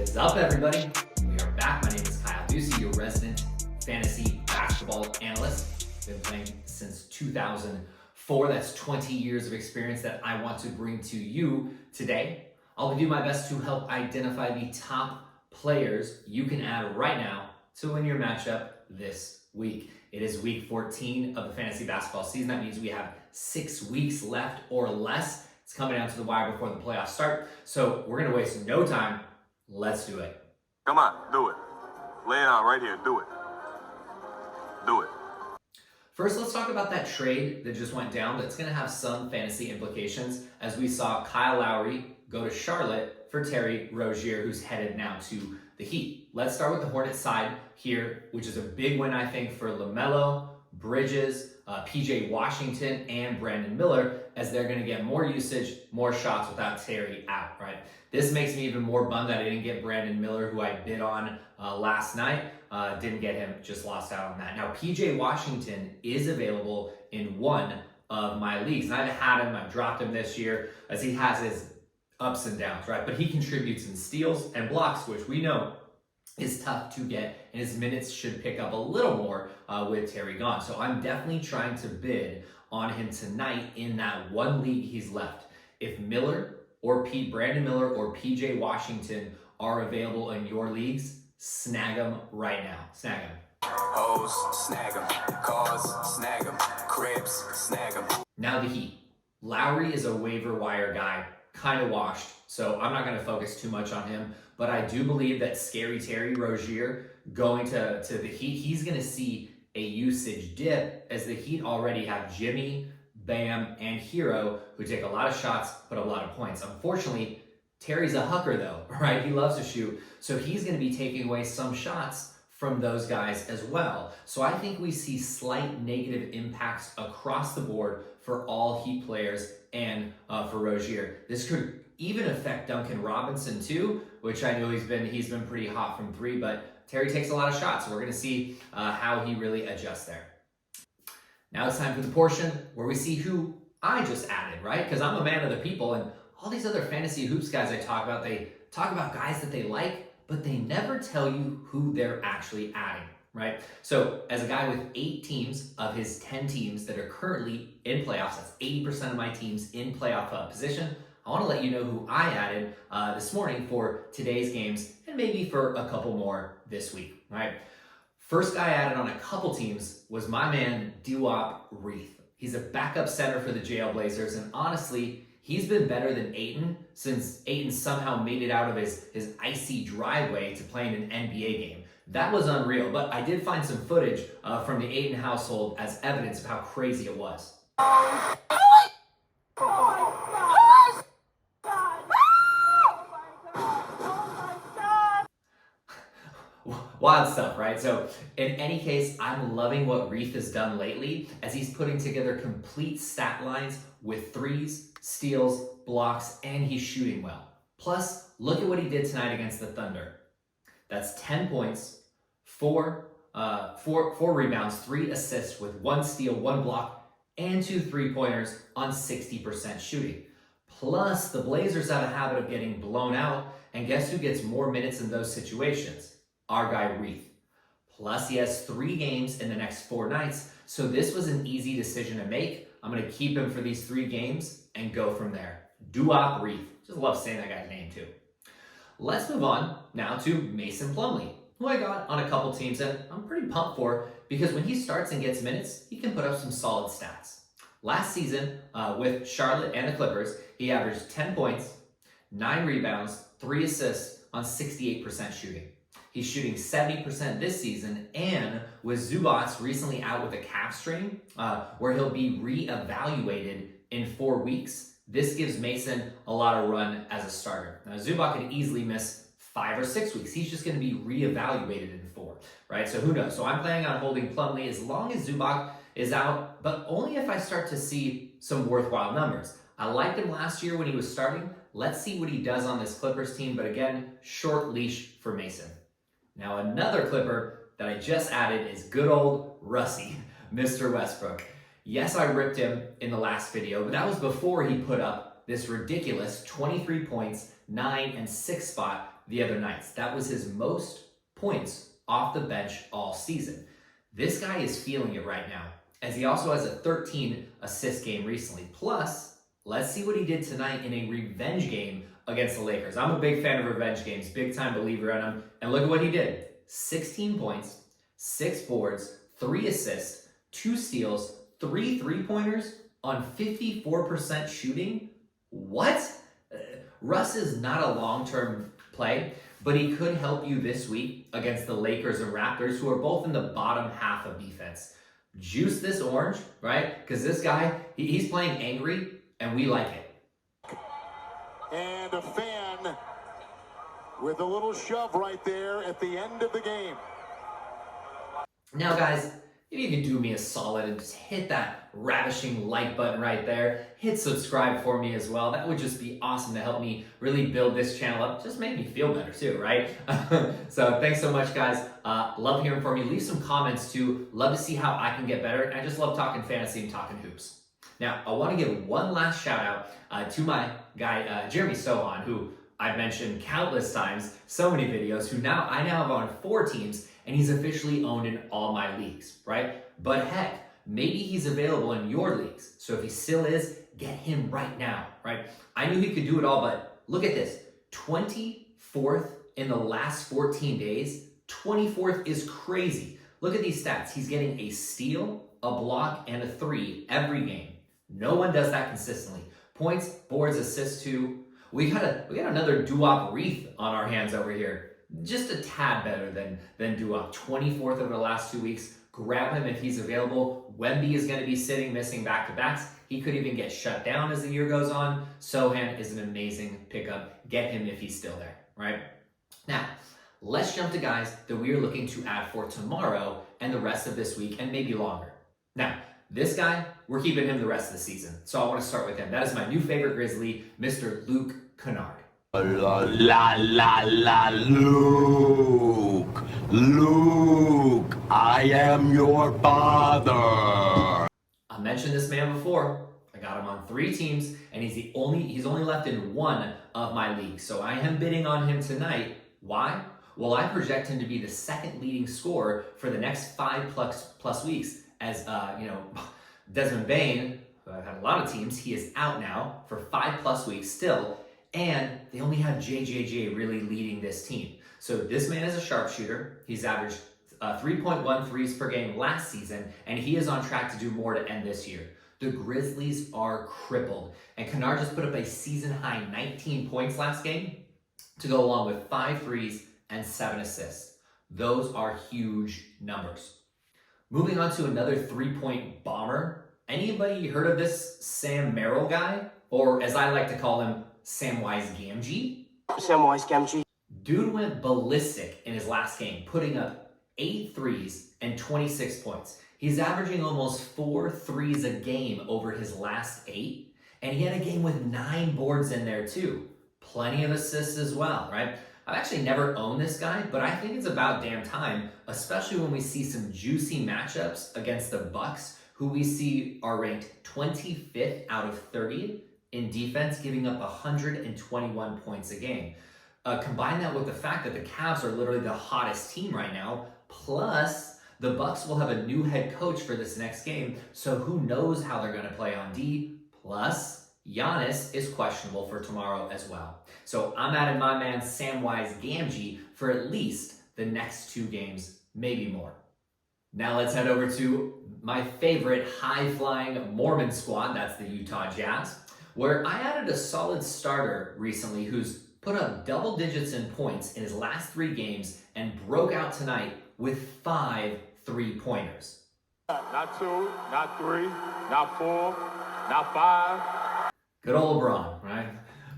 is up, everybody? We are back. My name is Kyle Ducey, your resident fantasy basketball analyst. Been playing since 2004. That's 20 years of experience that I want to bring to you today. I'll do my best to help identify the top players you can add right now to win your matchup this week. It is week 14 of the fantasy basketball season. That means we have 6 weeks left or less. It's coming down to the wire before the playoffs start. So we're gonna waste no time. Let's do it. Come on, do it. Lay it out right here, do it. Do it. First, let's talk about that trade that just went down that's gonna have some fantasy implications, as we saw Kyle Lowry go to Charlotte for Terry Rozier, who's headed now to the Heat. Let's start with the Hornets side here, which is a big win, I think, for LaMelo, Bridges, PJ Washington, and Brandon Miller, as they're going to get more usage, more shots without Terry out, right? This makes me even more bummed that I didn't get Brandon Miller, who I bid on last night. Didn't get him, just lost out on that. Now, PJ Washington is available in one of my leagues, and I've had him, I've dropped him this year, as he has his ups and downs, right? But he contributes in steals and blocks, which we know is tough to get, and his minutes should pick up a little more with Terry gone. So I'm definitely trying to bid on him tonight in that one league he's left. If Miller or Brandon Miller or PJ Washington are available in your leagues, snag them right now. Snag them. Hoes, snag them. Cars, snag them. Cribs, snag them. Now the Heat. Lowry is a waiver wire guy, kind of washed, so I'm not going to focus too much on him. But I do believe that Scary Terry Rozier going to the Heat, he's going to see a usage dip, as the Heat already have Jimmy, Bam, and Hero, who take a lot of shots, but a lot of points. Unfortunately, Terry's a hooker though, right? He loves to shoot. So he's going to be taking away some shots from those guys as well. So I think we see slight negative impacts across the board for all Heat players and for Rozier. This could even affect Duncan Robinson too, which I know he's been pretty hot from three, but Terry takes a lot of shots. So we're going to see how he really adjusts there. Now it's time for the portion where we see who I just added, right? Because I'm a man of the people, and all these other fantasy hoops guys I talk about, they talk about guys that they like, but they never tell you who they're actually adding, right? So as a guy with 8 teams of his 10 teams that are currently in playoffs, that's 80% of my teams in playoff position, I want to let you know who I added this morning for today's games, and maybe for a couple more this week, right? First guy I added on a couple teams was my man, Reith. He's a backup center for the Jailblazers, and honestly, he's been better than Ayton since Ayton somehow made it out of his icy driveway to play in an NBA game. That was unreal, but I did find some footage from the Ayton household as evidence of how crazy it was. Wild stuff, right? So in any case, I'm loving what Reith has done lately, as he's putting together complete stat lines with threes, steals, blocks, and he's shooting well. Plus, look at what he did tonight against the Thunder. That's 10 points, 4 rebounds, 3 assists with 1 steal, 1 block, and 2 3-pointers on 60% shooting. Plus, the Blazers have a habit of getting blown out, and guess who gets more minutes in those situations? Our guy Reith. Plus, he has 3 games in the next 4 nights, so this was an easy decision to make. I'm going to keep him for these 3 games and go from there. Reith. Just love saying that guy's name too. Let's move on now to Mason Plumlee, who I got on a couple teams, and I'm pretty pumped for, because when he starts and gets minutes, he can put up some solid stats. Last season, with Charlotte and the Clippers, he averaged 10 points, 9 rebounds, 3 assists on 68% shooting. He's shooting 70% this season, and with Zubac's recently out with a calf strain, where he'll be reevaluated in 4 weeks, this gives Mason a lot of run as a starter. Now, Zubac can easily miss 5 or 6 weeks. He's just going to be reevaluated in 4, right? So who knows? So I'm planning on holding Plumlee as long as Zubac is out, but only if I start to see some worthwhile numbers. I liked him last year when he was starting. Let's see what he does on this Clippers team, but again, short leash for Mason. Now, another Clipper that I just added is good old Russie, Mr. Westbrook. Yes, I ripped him in the last video, but that was before he put up this ridiculous 23 points, 9 and 6 spot the other nights. That was his most points off the bench all season. This guy is feeling it right now, as he also has a 13 assist game recently. Plus, let's see what he did tonight in a revenge game against the Lakers. I'm a big fan of revenge games, big time believer in them. And look at what he did. 16 points, 6 boards, 3 assists, 2 steals, 3 3-pointers on 54% shooting. What? Russ is not a long-term play, but he could help you this week against the Lakers and Raptors, who are both in the bottom half of defense. Juice this orange, right? Because this guy, he's playing angry, and we like it. And a fan with a little shove right there at the end of the game. Now, guys, if you could do me a solid and just hit that ravishing like button right there, hit subscribe for me as well. That would just be awesome to help me really build this channel up. Just make me feel better too, right? So thanks so much, guys. Love hearing from you. Leave some comments too. Love to see how I can get better. I just love talking fantasy and talking hoops. Now, I want to give one last shout out to my guy, Jeremy Sohan, who I've mentioned countless times, so many videos, who I now have on 4 teams, and he's officially owned in all my leagues, right? But heck, maybe he's available in your leagues. So if he still is, get him right now, right? I knew he could do it all, but look at this. 24th in the last 14 days. 24th is crazy. Look at these stats. He's getting a steal, a block, and a 3 every game. No one does that consistently. Points, boards, assists too. We got another Duop Reith on our hands over here. Just a tad better than Duop. 24th over the last 2 weeks. Grab him if he's available. Wemby is going to be sitting, missing back-to-backs. He could even get shut down as the year goes on. Sohan is an amazing pickup. Get him if he's still there, right? Now, let's jump to guys that we are looking to add for tomorrow and the rest of this week and maybe longer. Now, this guy, we're keeping him the rest of the season. So I want to start with him. That is my new favorite Grizzly, Mr. Luke Kennard. Luke, I am your father. I mentioned this man before. I got him on 3 teams, and he's only left in 1 of my leagues. So I am bidding on him tonight. Why? Well, I project him to be the 2nd leading scorer for the next 5 plus weeks. As Desmond Bane, who I've had a lot of teams, he is out now for 5+ weeks still. And they only have JJJ really leading this team. So this man is a sharpshooter. He's averaged 3.1 threes per game last season, and he is on track to do more to end this year. The Grizzlies are crippled, and Kennard just put up a season-high 19 points last game to go along with 5 threes and 7 assists. Those are huge numbers. Moving on to another 3-point bomber. Anybody heard of this Sam Merrill guy? Or as I like to call him, Samwise Gamgee? Samwise Gamgee. Dude went ballistic in his last game, putting up 8 threes and 26 points. He's averaging almost 4 threes a game over his last 8, and he had a game with 9 boards in there too. Plenty of assists as well, right? I've actually never owned this guy, but I think it's about damn time, especially when we see some juicy matchups against the Bucks, who we see are ranked 25th out of 30 in defense, giving up 121 points a game. Combine that with the fact that the Cavs are literally the hottest team right now, plus the Bucks will have a new head coach for this next game, so who knows how they're going to play on D, plus Giannis is questionable for tomorrow as well. So I'm adding my man Samwise Gamgee for at least the next 2 games, maybe more. Now let's head over to my favorite high-flying Mormon squad, that's the Utah Jazz, where I added a solid starter recently who's put up double digits in points in his last 3 games and broke out tonight with 5 3-pointers. Not 2, not 3, not 4, not 5. Good old LeBron, right?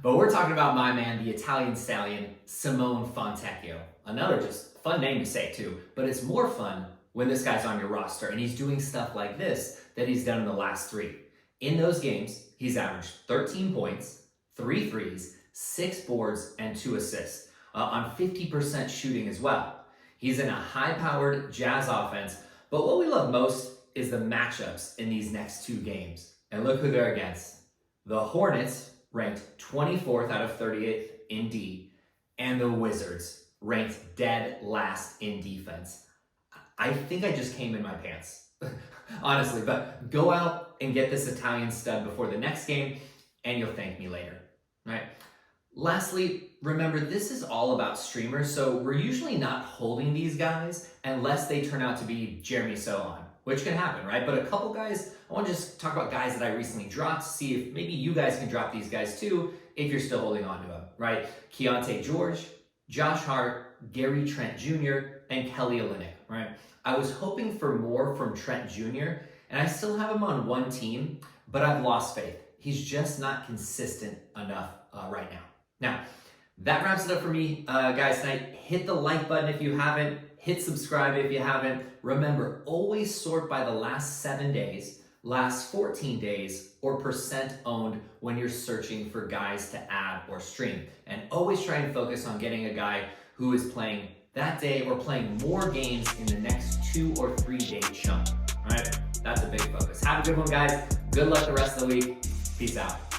But we're talking about my man, the Italian stallion, Simone Fontecchio. Another just fun name to say too, but it's more fun when this guy's on your roster and he's doing stuff like this that he's done in the last 3. In those games, he's averaged 13 points, 3 threes, 6 boards, and 2 assists on 50% shooting as well. He's in a high-powered Jazz offense, but what we love most is the matchups in these next 2 games. And look who they're against. The Hornets, ranked 24th out of 38th in D, and the Wizards, ranked dead last in defense. I think I just came in my pants, honestly, but go out and get this Italian stud before the next game and you'll thank me later, right? Lastly, remember this is all about streamers, so we're usually not holding these guys unless they turn out to be Jeremy Sohan, which can happen, right? But a couple guys, I want to just talk about guys that I recently dropped, see if maybe you guys can drop these guys too, if you're still holding on to them, right? Keontae George, Josh Hart, Gary Trent Jr., and Kelly Olynyk, right? I was hoping for more from Trent Jr., and I still have him on one team, but I've lost faith. He's just not consistent enough right now. Now, that wraps it up for me, guys, tonight. Hit the like button if you haven't. Hit subscribe if you haven't. Remember, always sort by the last 7 days, last 14 days, or percent owned when you're searching for guys to add or stream. And always try and focus on getting a guy who is playing that day or playing more games in the next 2 or 3 day chunk. All right, that's a big focus. Have a good one, guys. Good luck the rest of the week. Peace out.